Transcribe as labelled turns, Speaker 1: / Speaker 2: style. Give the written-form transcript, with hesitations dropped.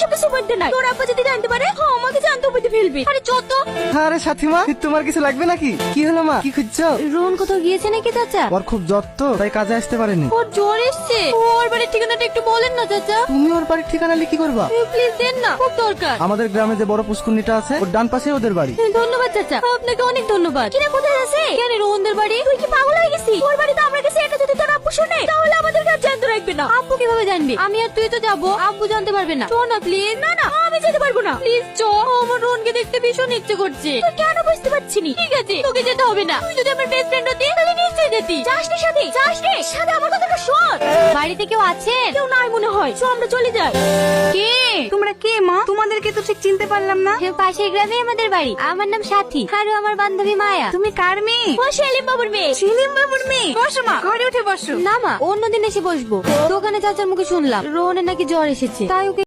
Speaker 1: এসব কিছু বলতে নাই। তোর আব্বা যদি জানতে পারে আমাকে জানতে বলতে ফেলবি। আরে যত।
Speaker 2: আরে সাথী মা, তোমার কিছু লাগবে নাকি? কি হলো মা, কি খুঁজছো?
Speaker 1: রোহন কোথাও গিয়েছে নাকি চাচা?
Speaker 2: ওর খুব জ্বর তো, তাই কাজে আসতে পারেনি।
Speaker 1: ওর জ্বর এসছে। ওর বাড়ির ঠিকানাটা একটু বলেন না চাচা।
Speaker 2: তুমি ওর বাড়ির ঠিকানা লিখি করবা?
Speaker 1: প্লিজ দেন না, খুব দরকার।
Speaker 2: আমাদের গ্রামে যে বড় পুষ্কুনিটা আছে ওর ডান পাশে ওদের বাড়ি।
Speaker 1: ধন্যবাদ চাচা, আপনাকে অনেক ধন্যবাদ। কিরে কোথায় আছে? কেন রোহনদের বাড়ি? তুই কি পাগল হয়ে গেছিস? ওর বাড়িতে আমরা গেছি, এটা যদি তোর আব্বু শুনে তাহলে আমাদের কাছে জানতে রাখবে না। আব্বু কিভাবে জানবে? আমি আর তুই তো যাবো, আব্বু জানতে পারবে না। চল না প্লিজ। না না, আমি যেতে পারবো না। প্লিজ চ, আমার রোহনকে দেখতে ভীষণ ইচ্ছে করছে। তুই কেন বুঝতে পারছিস নি? ঠিক আছে, তোকে যেতে হবে না। তুই যদি আমার বেস্ট ফ্রেন্ড হতি তাহলে নিশ্চয়ই যেতি। যাস নি সাথে, যাস নি সাথে। আমার কথাটা শোন। বাড়িতে কেউ আছেন? কেউ নাই মনে হয়। চল আমরা চলে যাই। কে?
Speaker 3: তোমরা কে মা? তোমাদেরকে তো ঠিক চিনতে পারলাম না।
Speaker 1: পাশের গ্রামে আমাদের বাড়ি। আমার নাম সাথী, আর আমার বান্ধবী মায়া।
Speaker 3: তুমি কার মেয়ে?
Speaker 1: ও সেলিম বাবুর মেয়ে।
Speaker 3: সেলিম বাবুর মেয়ে? বসো মা, ঘরে উঠে বসো।
Speaker 1: না মা, অন্যদিন এসে বসবো। দোকানে চাচার মুখে শুনলাম রোহনের নাকি জ্বর এসেছে, তাই ওকে